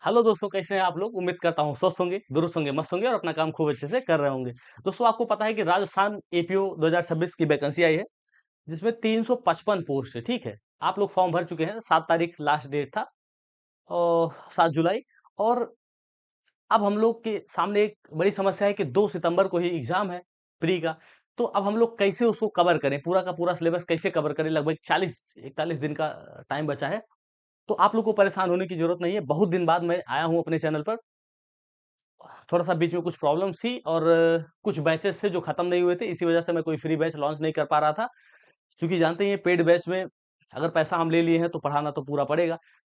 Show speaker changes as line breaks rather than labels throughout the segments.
Hello दोस्तों, कैसे हैं आप लोग? उम्मीद करता हूँ स्वस्थ होंगे, दुरुस्त होंगे, मस्त होंगे और अपना काम खूब अच्छे से कर रहे होंगे। दोस्तों, आपको पता है कि राजस्थान एपीओ 2026 की वैकेंसी आई है, जिसमें 355 पोस्ट है। ठीक है, आप लोग फॉर्म भर चुके हैं। 7 तारीख लास्ट डेट था और 7 जुलाई। और अब हम लोग के सामने एक बड़ी समस्या है कि 2 सितंबर को ही एग्जाम है प्री का। तो अब हम लोग कैसे उसको कवर करें, पूरा का पूरा सिलेबस कैसे कवर करें? लगभग 40-41 दिन का टाइम बचा है। तो आप लोग को परेशान होने की जरूरत नहीं है। बहुत दिन बाद मैं आया हूँ अपने चैनल पर। थोड़ा-सा बीच में कुछ प्रॉब्लम्स थी और कुछ बैचेस थे जो खत्म नहीं हुए थे, इसी वजह से मैं कोई फ्री बैच लॉन्च नहीं कर पा रहा था। क्योंकि जानते ही हैं, पेड बैच में अगर पैसा हम ले लिए हैं तो पढ़ाना तो पूरा पड़ेगा।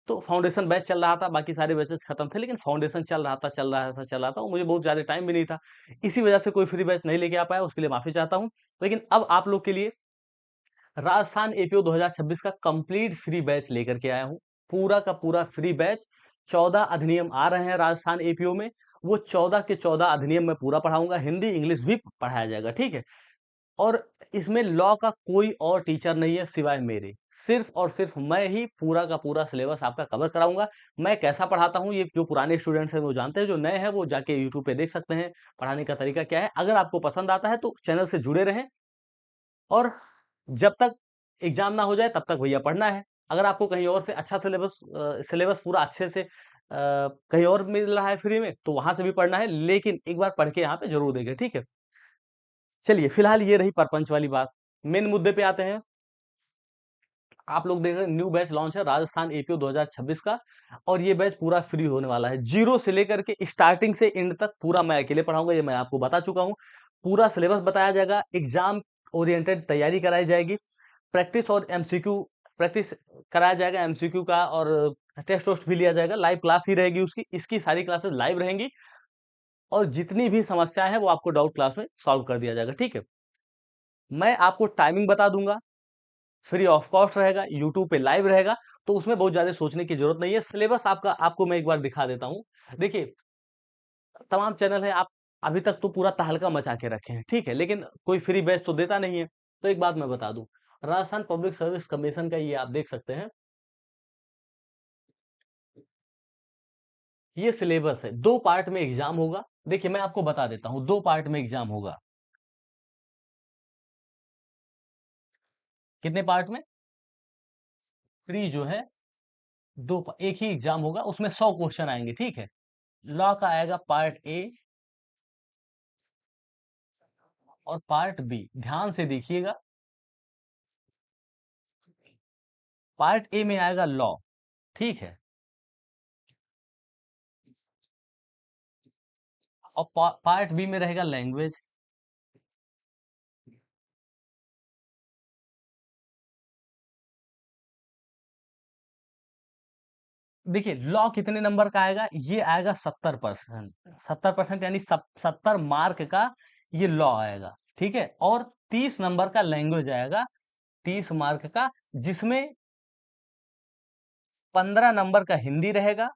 तो फाउंडेशन बैच चल रहा था, बाकी सारे बैचेस खत्म थे, लेकिन फाउंडेशन चल रहा था, चल रहा था, चल रहा था और मुझे बहुत ज़्यादा टाइम भी नहीं था। इसी वजह से कोई फ्री बैच नहीं लेके आ पाया, उसके लिए माफ़ी चाहता हूँ। लेकिन अब आप लोग के लिए राजस्थान एपीओ 2026 का कंप्लीट फ्री बैच लेकर के आया हूँ। पूरा का पूरा फ्री बैच। 14 अधिनियम आ रहे हैं राजस्थान एपीओ में। वो 14 के 14 अधिनियम मैं पूरा पढ़ाऊंगा, हिंदी इंग्लिश भी पढ़ाया जाएगा। ठीक है। और इसमें लॉ का कोई और टीचर नहीं है सिवाय मेरे। सिर्फ और सिर्फ मैं ही पूरा का पूरा सिलेबस आपका कवर कराऊंगा। मैं कैसा पढ़ाता हूँ, ये जो पुराने स्टूडेंट्स हैं वो जानते हैं, जो नए हैं वो जाके यूट्यूब पे देख सकते हैं पढ़ाने का तरीका क्या है। अगर आपको पसंद आता है तो चैनल से जुड़े रहें। और जब तक एग्जाम ना हो जाए तब तक भैया पढ़ना है। अगर आपको कहीं और से अच्छा सिलेबस पूरा अच्छे से कहीं और मिल रहा है फ्री में, तो वहां से भी पढ़ना है, लेकिन एक बार पढ़ के यहाँ पे जरूर देखें। ठीक है। चलिए, फिलहाल ये रही परपंच वाली बात। मेन मुद्दे पे आते हैं। आप लोग देख रहे हैं, न्यू बैच लॉन्च है राजस्थान एपीओ 2026 का। और ये बैच पूरा फ्री होने वाला है, जीरो से लेकर के स्टार्टिंग से एंड तक पूरा मैं अकेले पढ़ाऊंगा। ये मैं आपको बता चुका हूँ। पूरा सिलेबस बताया जाएगा, एग्जाम ओरिएंटेड तैयारी कराई जाएगी, प्रैक्टिस और एमसीक्यू प्रैक्टिस कराया जाएगा एमसीक्यू का, और टेस्ट वोस्ट भी लिया जाएगा। लाइव क्लास ही रहेगी उसकी, इसकी सारी क्लासेस लाइव रहेंगी। और जितनी भी समस्याएं हैं वो आपको डाउट क्लास में सॉल्व कर दिया जाएगा। ठीक है। मैं आपको टाइमिंग बता दूंगा, फ्री ऑफ कॉस्ट रहेगा, यूट्यूब पे लाइव रहेगा। तो उसमें बहुत ज्यादा सोचने की जरूरत नहीं है। सिलेबस आपका आपको मैं एक बार दिखा देता हूँ। देखिए, तमाम चैनल है, आप अभी तक तो पूरा तहलका मचा के रखे हैं। ठीक है, लेकिन कोई फ्री बैच तो देता नहीं है। तो एक बात मैं बता दूं, राजस्थान पब्लिक सर्विस कमीशन का ये आप देख सकते हैं, ये सिलेबस है। 2 पार्ट में एग्जाम होगा। देखिए, मैं आपको बता देता हूँ, 2 पार्ट में एग्जाम होगा। कितने पार्ट में? फ्री जो है, एक ही एग्जाम होगा, उसमें 100 क्वेश्चन आएंगे। ठीक है। लॉ का आएगा पार्ट ए और पार्ट बी। ध्यान से देखिएगा, पार्ट ए में आएगा लॉ। ठीक है। और पार्ट बी में रहेगा लैंग्वेज। देखिए, लॉ कितने नंबर का आएगा? ये आएगा 70%। 70% यानी 70 मार्क का ये लॉ आएगा। ठीक है। और 30 नंबर का लैंग्वेज आएगा, 30 मार्क का, जिसमें 15 नंबर का हिंदी रहेगा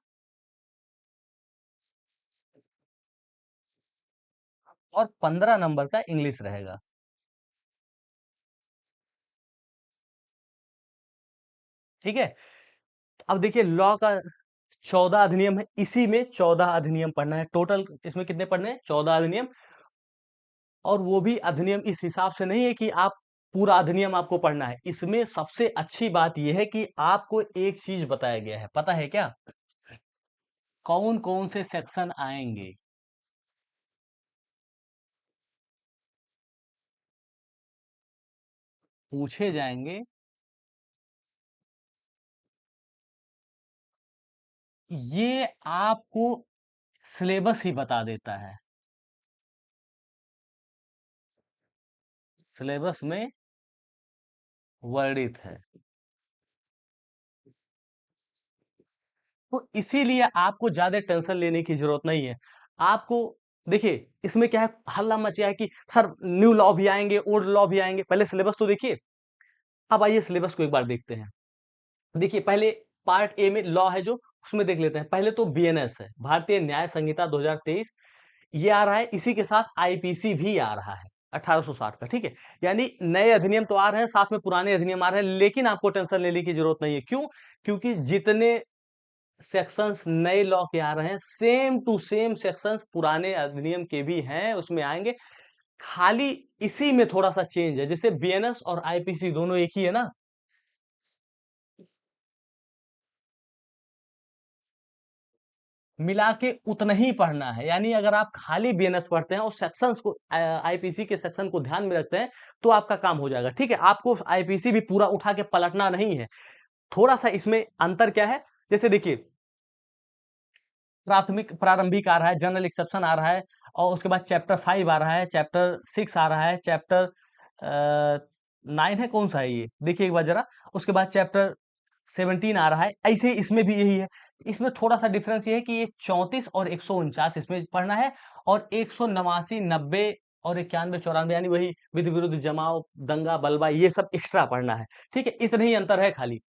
और 15 नंबर का इंग्लिश रहेगा। ठीक है। अब देखिए, लॉ का 14 अधिनियम है, इसी में 14 अधिनियम पढ़ना है टोटल। इसमें कितने पढ़ने हैं? 14 अधिनियम। और वो भी अधिनियम इस हिसाब से नहीं है कि आप पूरा अधिनियम आपको पढ़ना है। इसमें सबसे अच्छी बात यह है कि आपको एक चीज बताया गया है, पता है क्या? कौन कौन से सेक्शन आएंगे, पूछे जाएंगे। ये आपको सिलेबस ही बता देता है। सिलेबस में वर्णित है। तो इसीलिए आपको ज्यादा टेंशन लेने की जरूरत नहीं है। आपको देखिए, इसमें क्या है, हल्ला मचा है कि सर न्यू लॉ भी आएंगे, ओल्ड लॉ भी आएंगे। पहले सिलेबस तो देखिए। अब आइए सिलेबस को एक बार देखते हैं। देखिए, पहले पार्ट ए में लॉ है जो, उसमें देख लेते हैं। पहले तो बीएनएस है, भारतीय न्याय संहिता 2023। ये आ रहा है, इसी के साथ आईपीसी भी आ रहा है 1860 का। ठीक है। यानी नए अधिनियम तो आ रहे हैं, साथ में पुराने अधिनियम आ रहे हैं, लेकिन आपको टेंशन लेने की जरूरत नहीं है। क्यों? क्योंकि जितने सेक्शंस नए लॉ के आ रहे हैं, सेम टू सेम सेक्शंस पुराने अधिनियम के भी हैं, उसमें आएंगे। खाली इसी में थोड़ा सा चेंज है, जैसे बीएनएस और आईपीसी दोनों एक ही है ना। मिला के उतना ही पढ़ना है, यानी अगर आप खाली बीएनएस पढ़ते हैं और सेक्शंस को, आईपीसी के सेक्शन को ध्यान में रखते हैं, तो आपका काम हो जाएगा। ठीक है, आपको आईपीसी भी पूरा उठा के पलटना नहीं है। थोड़ा सा इसमें अंतर क्या है, जैसे देखिए, प्राथमिक प्रारंभिक आ रहा है, जनरल एक्सेप्शन आ रहा है, और उसके बाद चैप्टर 5 आ रहा है, चैप्टर 6 आ रहा है, चैप्टर 9 है, कौन सा है ये देखिए एक बार जरा। उसके बाद चैप्टर 17 आ रहा है, ऐसे ही इसमें भी यही है। इसमें थोड़ा सा डिफरेंस ये है कि ये 34 और 149 इसमें पढ़ना है, और 189, 90 और 91, 94, यानी वही विधि विरुद्ध जमाव, दंगा बलवा, ये सब एक्स्ट्रा पढ़ना है। ठीक है, इतना ही अंतर है खाली।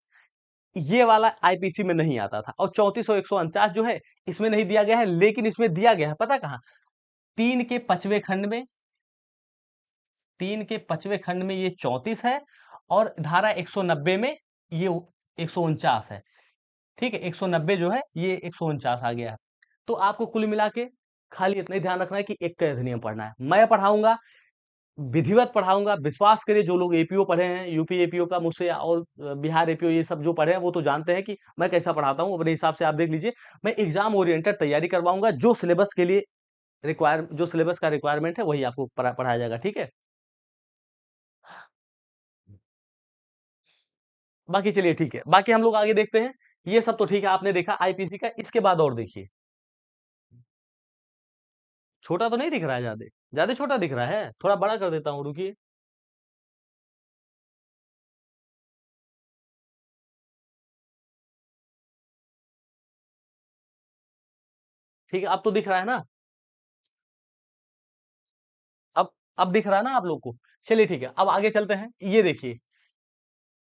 ये वाला आईपीसी में नहीं आता था, और 34 और 149 जो है, इसमें नहीं दिया गया है, लेकिन इसमें दिया गया है, पता कहाँ? तीन के पांचवें खंड में, 3 के 5वें खंड में ये 34 है, और धारा 190 में ये 149 है। ठीक है, 190 जो है ये 149 आ गया है। तो आपको कुल मिला के खाली इतना ही ध्यान रखना है कि एक का अधिनियम पढ़ना है। मैं पढ़ाऊंगा, विधिवत पढ़ाऊंगा, विश्वास करिए, जो लोग एपीओ पढ़े हैं, यूपी एपीओ का मुझसे, और बिहार एपीओ, ये सब जो पढ़े हैं वो तो जानते हैं कि मैं कैसा पढ़ाता हूँ। अपने हिसाब से आप देख लीजिए, मैं एग्जाम ओरिएंटेड तैयारी करवाऊंगा, जो सिलेबस के लिए जो सिलेबस का रिक्वायरमेंट है वही आपको पढ़ाया जाएगा। ठीक है, बाकी चलिए ठीक है, बाकी हम लोग आगे देखते हैं। ये सब तो ठीक है, आपने देखा आईपीसी का, इसके बाद और देखिए। छोटा तो नहीं दिख रहा है? ज्यादा ज्यादा छोटा दिख रहा है, थोड़ा बड़ा कर देता हूँ, रुकिए। ठीक है, अब तो दिख रहा है ना? अब अब दिख रहा है ना आप लोग को? चलिए ठीक है, अब आगे चलते हैं। ये देखिए,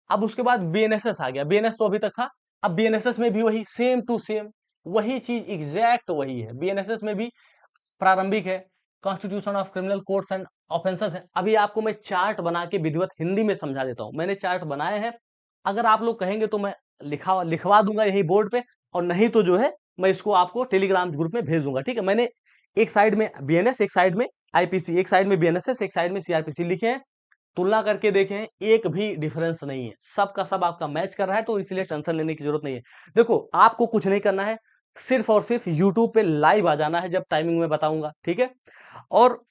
अब उसके बाद बीएनएसएस आ गया। बीएनएस तो अभी तक था, अब बीएनएसएस में भी वही सेम टू सेम, वही चीज एग्जैक्ट वही है। बीएनएसएस में भी प्रारंभिक है, constitution of criminal courts and offences है। अभी आपको मैं चार्ट बना के विधिवत हिंदी में समझा देता हूं, मैंने चार्ट बनाए हैं। अगर आप लोग कहेंगे तो मैं लिखवा दूंगा यही बोर्ड पे, और नहीं तो जो है मैं इसको आपको टेलीग्राम ग्रुप में भेज दूंगा। ठीक है, मैंने एक साइड में बीएनएस, एक साइड में आईपीसी, एक साइड में बीएनएसएस, एक साइड में सीआरपीसी लिखे हैं। तुलना करके देखें, एक भी डिफरेंस नहीं है, सबका सब आपका मैच कर रहा है, तो इसलिए टेंशन लेने की जरूरत नहीं है। देखो, आपको कुछ नहीं करना है, सिर्फ और सिर्फ यूट्यूब पे लाइव आ जाना है जब टाइमिंग में बताऊंगा। ठीक है, और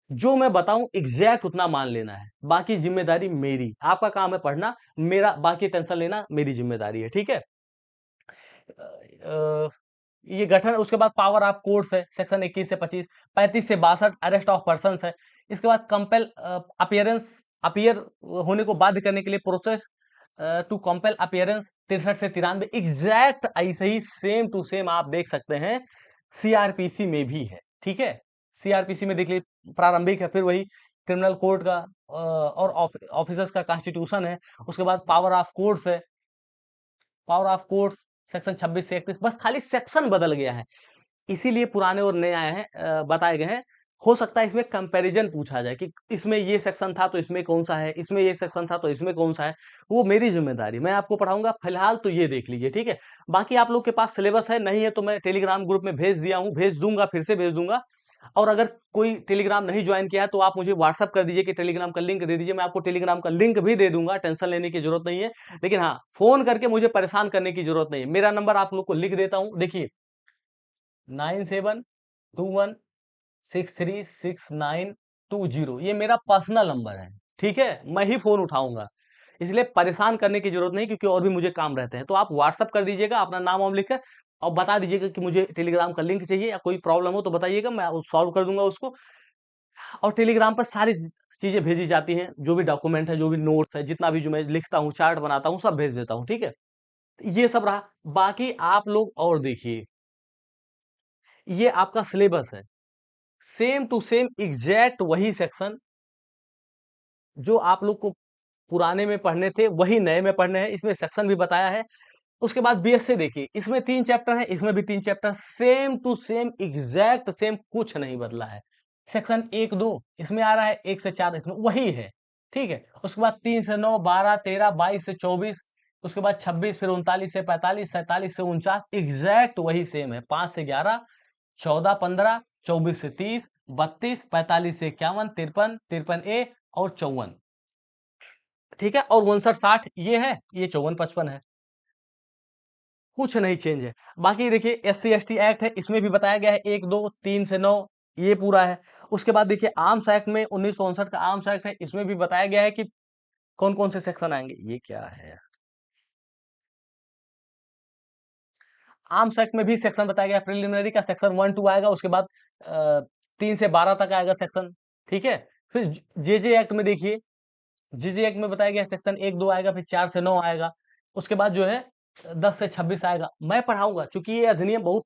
जो मैं बताऊं एग्जैक्ट उतना मान लेना है, बाकी जिम्मेदारी मेरी। आपका काम है पढ़ना, मेरा बाकी टेंशन लेना मेरी जिम्मेदारी है। ठीक है, अ, ये गठन, उसके बाद पावर ऑफ कोर्ट्स है, सेक्शन 21 से 25, 35 से 62 अरेस्ट ऑफ पर्संस है। इसके बाद कंपेल अपियरेंस, अपीयर होने को बाध्य करने के लिए प्रोसेस टू कंपेल अपियरेंस, 63 से 93, एग्जैक्ट ऐसे ही सेम टू सेम आप देख सकते हैं सीआरपीसी में भी है। ठीक है, सीआरपीसी में देख लीजिए, प्रारंभिक है, फिर वही क्रिमिनल कोर्ट का और ऑफिसर्स का कॉन्स्टिट्यूशन है। उसके बाद पावर ऑफ कोर्ट्स है, पावर ऑफ कोर्ट्स सेक्शन 26 से 31, बस खाली सेक्शन बदल गया है, इसीलिए पुराने और नए आए हैं, बताए गए हैं। हो सकता है इसमें कंपैरिजन पूछा जाए कि इसमें ये सेक्शन था तो इसमें कौन सा है, इसमें ये सेक्शन था तो इसमें कौन सा है। वो मेरी जिम्मेदारी, मैं आपको पढ़ाऊंगा। फिलहाल तो ये देख लीजिए। ठीक है, बाकी आप लोग के पास सिलेबस है, नहीं है तो मैं टेलीग्राम ग्रुप में भेज दिया हूँ, भेज दूंगा, फिर से भेज दूंगा। और अगर कोई टेलीग्राम नहीं ज्वाइन किया है तो आप मुझे व्हाट्सअप कर दीजिए कि टेलीग्राम का लिंक दे दीजिए, मैं आपको टेलीग्राम का लिंक भी दे दूंगा, टेंशन लेने की जरूरत नहीं है। लेकिन हाँ, फोन करके मुझे परेशान करने की जरूरत नहीं है। मेरा नंबर आप लोग को लिख देता हूँ, देखिए, 9721636920, ये मेरा पर्सनल नंबर है। ठीक है, मैं ही फोन उठाऊंगा, इसलिए परेशान करने की जरूरत नहीं, क्योंकि और भी मुझे काम रहते हैं। तो आप व्हाट्सअप कर दीजिएगा अपना नाम वाम लिखकर, और बता दीजिएगा कि मुझे टेलीग्राम का लिंक चाहिए, या कोई प्रॉब्लम हो तो बताइएगा, मैं सॉल्व कर दूंगा उसको। और टेलीग्राम पर सारी चीजें भेजी जाती हैं, जो भी डॉक्यूमेंट है, जो भी नोट्स है, जितना भी जो मैं लिखता हूँ, चार्ट बनाता हूँ, सब भेज देता हूँ। ठीक है, ये सब रहा। बाकी आप लोग और देखिए, ये आपका सिलेबस है, सेम टू सेम एग्जैक्ट वही सेक्शन जो आप लोग को पुराने में पढ़ने थे वही नए में पढ़ने हैं, इसमें सेक्शन भी बताया है। उसके बाद बीएससी देखिए, इसमें 3 चैप्टर है, इसमें भी 3 चैप्टर, same to same exact same, कुछ नहीं बदला है। सेक्शन 1 2 इसमें आ रहा है, 1 से 4 इसमें वही है। ठीक है, उसके बाद 3 से 9, 12, 13, 22 से 24, उसके बाद 26, फिर 39 से 45, 47 से 49, एग्जैक्ट वही सेम है। 5 से 11, 14, 15, 24 से 30, 32, 45 से 51, 53, 53A और 54। ठीक है, और 59, 60 ये है, ये 54, 55 है। कुछ नहीं चेंज है। बाकी देखिए SC ST एक्ट है, इसमें भी बताया गया है 1, 2, 3 से 9, ये पूरा है। उसके बाद देखिए आर्म्स एक्ट में 1959 का आर्म्स एक्ट है, इसमें भी बताया गया है कि कौन कौन से सेक्शन आएंगे। ये क्या है? आर्म्स एक्ट में भी सेक्शन बताया गया है। प्रिलिमिनरी का सेक्शन 1, 2 आएगा, उसके बाद 3 से 12 तक आएगा सेक्शन। ठीक है, फिर JJ एक्ट में देखिए, JJ एक्ट में बताया गया सेक्शन 1, 2 आएगा, फिर 4 से 9 आएगा, उसके बाद जो है 10 से 26 आएगा। मैं पढ़ाऊंगा, क्योंकि ये अधिनियम बहुत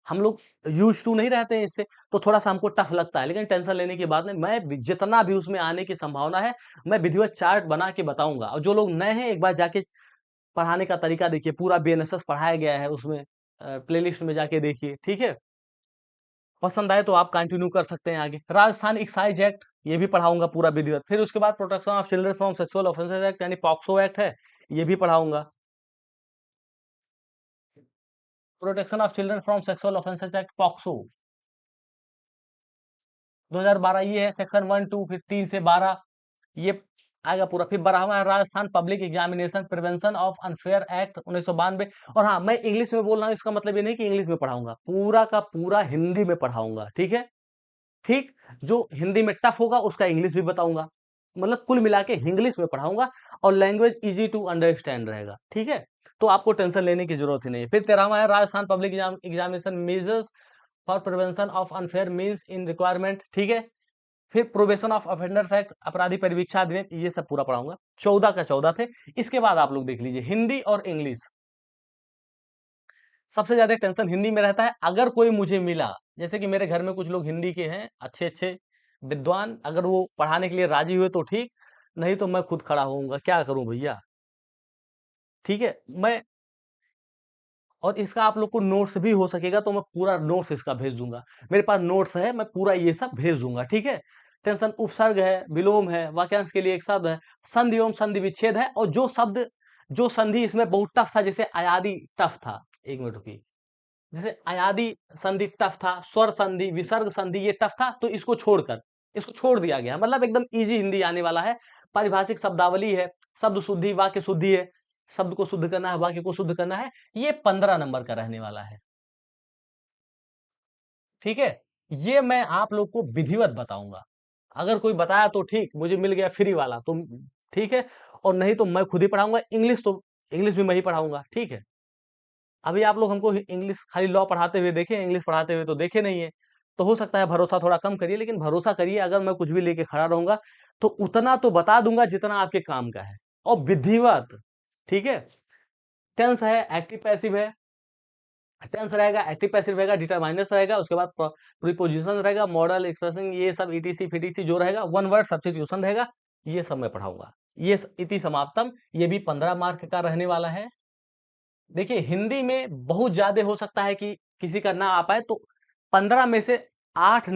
हम लोग यूज टू नहीं रहते हैं इससे, तो थोड़ा सा हमको टफ लगता है, लेकिन टेंशन लेने की बात नहीं। जितना भी उसमें आने की संभावना है, मैं विधिवत चार्ट बना के बताऊंगा। और जो लोग नए हैं, एक बार जाके पढ़ाने का तरीका देखिए, पूरा BNSS पढ़ाया गया है उसमें, प्लेलिस्ट में जाके देखिए। ठीक है, पसंद आए तो आप कंटिन्यू कर सकते हैं आगे। राजस्थान एक्साइज एक्ट, ये भी पढ़ाऊंगा पूरा विधिवत। फिर उसके बाद protection of children from sexual offences act, यानी पॉक्सो एक्ट है, ये भी पढ़ाऊंगा। Protection of children from sexual offences act, POCSO 2012, ये है सेक्शन 1, 2, फिर 3 से 12, ये आएगा पूरा। फिर 12वां है Rajasthan public examination prevention of unfair act 1992। और हाँ, मैं इंग्लिश में बोल रहा हूँ, इसका मतलब ये नहीं कि इंग्लिश में पढ़ाऊंगा, पूरा का पूरा हिंदी में पढ़ाऊंगा। ठीक है, ठीक, जो हिंदी में टफ होगा उसका इंग्लिश भी बताऊंगा, मतलब कुल मिला के इंग्लिश में पढ़ाऊंगा, और लैंग्वेज इजी टू अंडरस्टैंड रहेगा। ठीक है, तो आपको टेंशन लेने की जरूरत ही नहीं है। फिर 13वां है Rajasthan public examination measures for prevention of unfair means in requirement. ठीक है, फिर प्रोबेशन ऑफ ऑफेंडर्स एक्ट, अपराधी परिवीक्षा अधिनियम, ये सब पूरा पढ़ाऊंगा। 14 का 14 थे। इसके बाद आप लोग देख लीजिए हिंदी और इंग्लिश। सबसे ज्यादा टेंशन हिंदी में रहता है। अगर कोई मुझे मिला, जैसे कि मेरे घर में कुछ लोग हिंदी के हैं, अच्छे अच्छे विद्वान, अगर वो पढ़ाने के लिए राजी हुए तो ठीक, नहीं तो मैं खुद खड़ा होऊंगा, क्या करूं भैया। ठीक है, मैं, और इसका आप लोग को नोट्स भी हो सकेगा तो मैं पूरा नोट्स इसका भेज दूंगा। मेरे पास नोट्स है, मैं पूरा ये सब भेज दूंगा। ठीक है, टेंशन, उपसर्ग है, विलोम है, वाक्यांश के लिए एक शब्द है, संधि एवं संधि विच्छेद है, और जो शब्द, जो संधि इसमें बहुत टफ था, जैसे अयादि टफ था, एक मिनट रुकिए, जैसे अयादि संधि टफ था, स्वर संधि, विसर्ग संधि, ये टफ था, तो इसको छोड़ दिया गया, मतलब एकदम इजी हिंदी आने वाला है। पारिभाषिक शब्दावली है, शब्द शुद्धि, वाक्य शुद्धि है, शब्द को शुद्ध करना है, वाक्य को शुद्ध करना है, ये 15 नंबर का रहने वाला है। ठीक है, ये मैं आप लोग को विधिवत बताऊंगा। अगर कोई बताया तो ठीक, मुझे मिल गया फ्री वाला तो ठीक है, और नहीं तो मैं खुद ही पढ़ाऊंगा। इंग्लिश तो इंग्लिश भी मैं ही पढ़ाऊंगा। ठीक है, अभी आप लोग हमको इंग्लिश खाली लॉ पढ़ाते हुए देखे, इंग्लिश पढ़ाते हुए तो देखे नहीं है, तो हो सकता है भरोसा थोड़ा कम करिए, लेकिन भरोसा करिए, अगर मैं कुछ भी लेके खड़ा रहूंगा तो उतना तो बता दूंगा जितना आपके काम का है, और विधिवत। ठीक है, टेंस है, एक्टिव पैसिव है, टेंस रहेगा, एक्टिव पैसिव रहेगा, डिटरमाइनर्स रहेगा, उसके बाद प्रीपोजिशन रहेगा, मॉडल एक्सप्रेशन, ये सब ईटीसी फिटीसी जो रहेगा, वन वर्ड सब्स्टिट्यूशन रहेगा, ये सब मैं पढ़ाऊंगा। ये इति समाप्तम, ये भी 15 मार्क का रहने वाला है। देखिए हिंदी में बहुत ज्यादा हो सकता है कि किसी का ना आ पाए, तो 15 में से 8,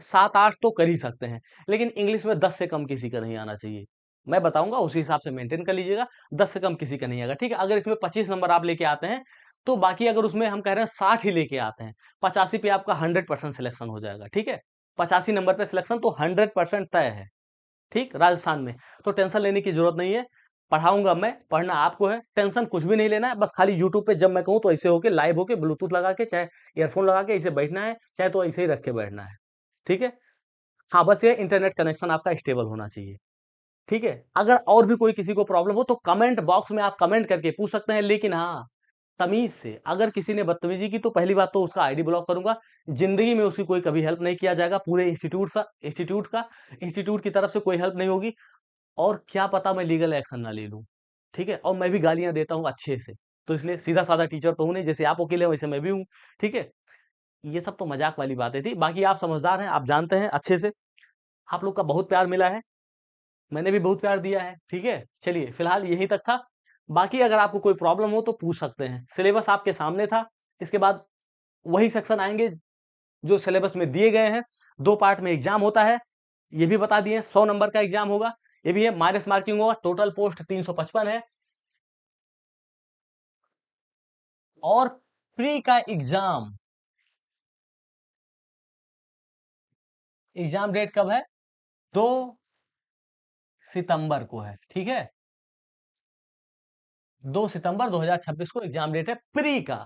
7, 8 तो कर ही सकते हैं, लेकिन इंग्लिश में 10 से कम किसी का नहीं आना चाहिए। मैं बताऊंगा, उसी हिसाब से मेंटेन कर लीजिएगा, 10 से कम किसी का नहीं आएगा। ठीक है, अगर इसमें 25 नंबर आप लेके आते हैं, तो बाकी अगर उसमें हम कह रहे हैं 60 ही लेके आते हैं, 85 पे आपका 100% सिलेक्शन हो जाएगा। ठीक है, 85 नंबर पे सिलेक्शन तो 100% तय है। ठीक, राजस्थान में, तो टेंशन लेने की जरूरत नहीं है। पढ़ाऊंगा मैं, पढ़ना आपको है, टेंशन कुछ भी नहीं लेना है। बस खाली यूट्यूब पे जब मैं कहूँ तो ऐसे होके लाइव होके ब्लूटूथ लगा के, चाहे ईयरफोन लगा के ऐसे बैठना है, चाहे तो ऐसे ही रख के बैठना है। ठीक है, हाँ, बस ये इंटरनेट कनेक्शन आपका स्टेबल होना चाहिए। ठीक है, अगर और भी कोई किसी को प्रॉब्लम हो तो कमेंट बॉक्स में आप कमेंट करके पूछ सकते हैं, लेकिन हाँ, तमीज से। अगर किसी ने बदतमीजी की तो पहली बात तो उसका आईडी ब्लॉक करूंगा, जिंदगी में उसकी कोई कभी हेल्प नहीं किया जाएगा, पूरे इंस्टीट्यूट की तरफ से कोई हेल्प नहीं होगी, और क्या पता मैं लीगल एक्शन ना ले लूं। ठीक है, और मैं भी गालियां देता हूं अच्छे से, तो इसलिए सीधा साधा टीचर तो हूं नहीं, जैसे आप अकेले हैं वैसे मैं भी हूं। ठीक है, ये सब तो मजाक वाली बातें थी, बाकी आप समझदार हैं, आप जानते हैं अच्छे से। आप लोग का बहुत प्यार मिला है, मैंने भी बहुत प्यार दिया है। ठीक है, चलिए फिलहाल यहीं तक था। बाकी अगर आपको कोई प्रॉब्लम हो तो पूछ सकते हैं। सिलेबस आपके सामने था, इसके बाद वही सेक्शन आएंगे जो सिलेबस में दिए गए हैं। 2 पार्ट में एग्जाम होता है, ये भी बता दिए, 100 नंबर का एग्जाम होगा। ये भी है, माइनस मार्किंग होगा, टोटल पोस्ट 355 है। और प्री का एग्जाम, एग्जाम डेट कब है? 2 सितंबर को है, ठीक है। 2 सितंबर 2026 को एग्जाम डेट है प्री का,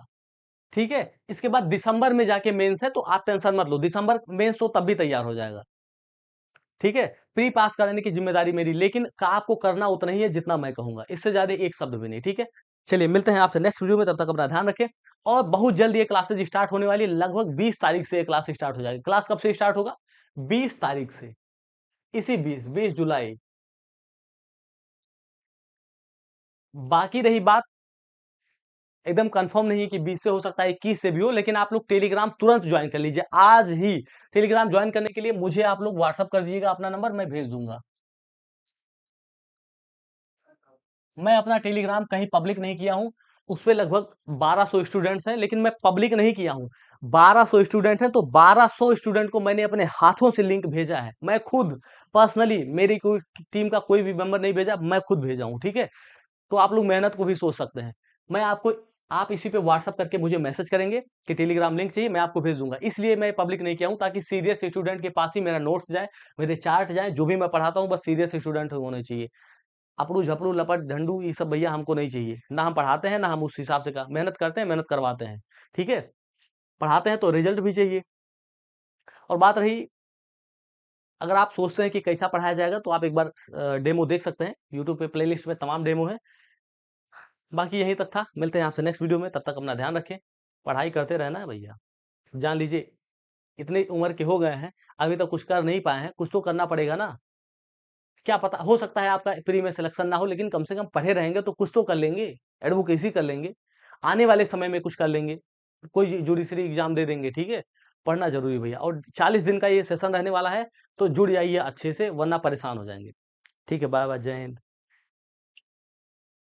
ठीक है। इसके बाद दिसंबर में जाके मेंस है, तो आप टेंशन मत लो, दिसंबर मेंस तो तब भी तैयार हो जाएगा, ठीक है। प्री पास कराने की जिम्मेदारी मेरी, लेकिन का आपको करना उतना ही है जितना मैं कहूंगा, इससे ज्यादा एक शब्द भी नहीं, ठीक है। चलिए मिलते हैं आपसे नेक्स्ट वीडियो में, तब तक अपना ध्यान रखें। और बहुत जल्द ये क्लासेज स्टार्ट होने वाली है, लगभग 20 तारीख से ये क्लास स्टार्ट हो जाएगी। क्लास कब से स्टार्ट होगा? 20 तारीख से, इसी 20 जुलाई। बाकी रही बात, एकदम कंफर्म नहीं है कि 20 से, हो सकता है 21 से भी हो, लेकिन आप लोग टेलीग्राम तुरंत ज्वाइन कर लीजिए, आज ही। टेलीग्राम ज्वाइन करने के लिए मुझे आप लोग व्हाट्सअप कर दीजिएगा अपना नंबर, मैं भेज दूंगा। मैं अपना टेलीग्राम कहीं पब्लिक नहीं किया हूं, उस पे लगभग 1200 स्टूडेंट्स हैं, लेकिन मैं पब्लिक नहीं किया हूं। 1200 स्टूडेंट हैं, तो 1200 स्टूडेंट को मैंने अपने हाथों से लिंक भेजा है, मैं खुद पर्सनली, मेरी कोई टीम का कोई भी मेंबर नहीं भेजा, मैं खुद भेजा हूं, ठीक है। तो आप लोग मेहनत को भी सोच सकते हैं। मैं आपको, आप इसी पे व्हाट्सअप करके मुझे मैसेज करेंगे कि टेलीग्राम लिंक चाहिए, मैं आपको भेज दूंगा। इसलिए मैं पब्लिक नहीं किया हूं, ताकि सीरियस स्टूडेंट के पास ही मेरा नोट्स जाए, मेरे चार्ट जाए, जो भी मैं पढ़ाता हूं बस सीरियस स्टूडेंट होने चाहिए। अपड़ू झपड़ू लपट ढंडू ये सब भैया हमको नहीं चाहिए, ना हम पढ़ाते हैं, ना हम उस हिसाब से का मेहनत करते हैं, मेहनत करवाते हैं, ठीक है। पढ़ाते हैं तो रिजल्ट भी चाहिए। और बात रही, अगर आप सोचते हैं कि कैसा पढ़ाया जाएगा, तो आप एक बार डेमो देख सकते हैं, यूट्यूब पे प्लेलिस्ट में तमाम डेमो है। बाकी यहीं तक था, मिलते हैं आपसे नेक्स्ट वीडियो में, तब तक अपना ध्यान रखें। पढ़ाई करते रहना है भैया, जान लीजिए इतनी उम्र के हो गए हैं, अभी तक कुछ कर नहीं पाए हैं, कुछ तो करना पड़ेगा ना। क्या पता, हो सकता है आपका प्री में सिलेक्शन ना हो, लेकिन कम से कम पढ़े रहेंगे तो कुछ तो कर लेंगे, एडवोकेसी कर लेंगे, आने वाले समय में कुछ कर लेंगे, कोई जुडिशरी एग्जाम दे देंगे, ठीक है। पढ़ना जरूरी है भैया, और 40 दिन का ये सेशन रहने वाला है, तो जुड़ जाइए अच्छे से, वरना परेशान हो जाएंगे। ठीक है, बाय बाय, जय हिंद।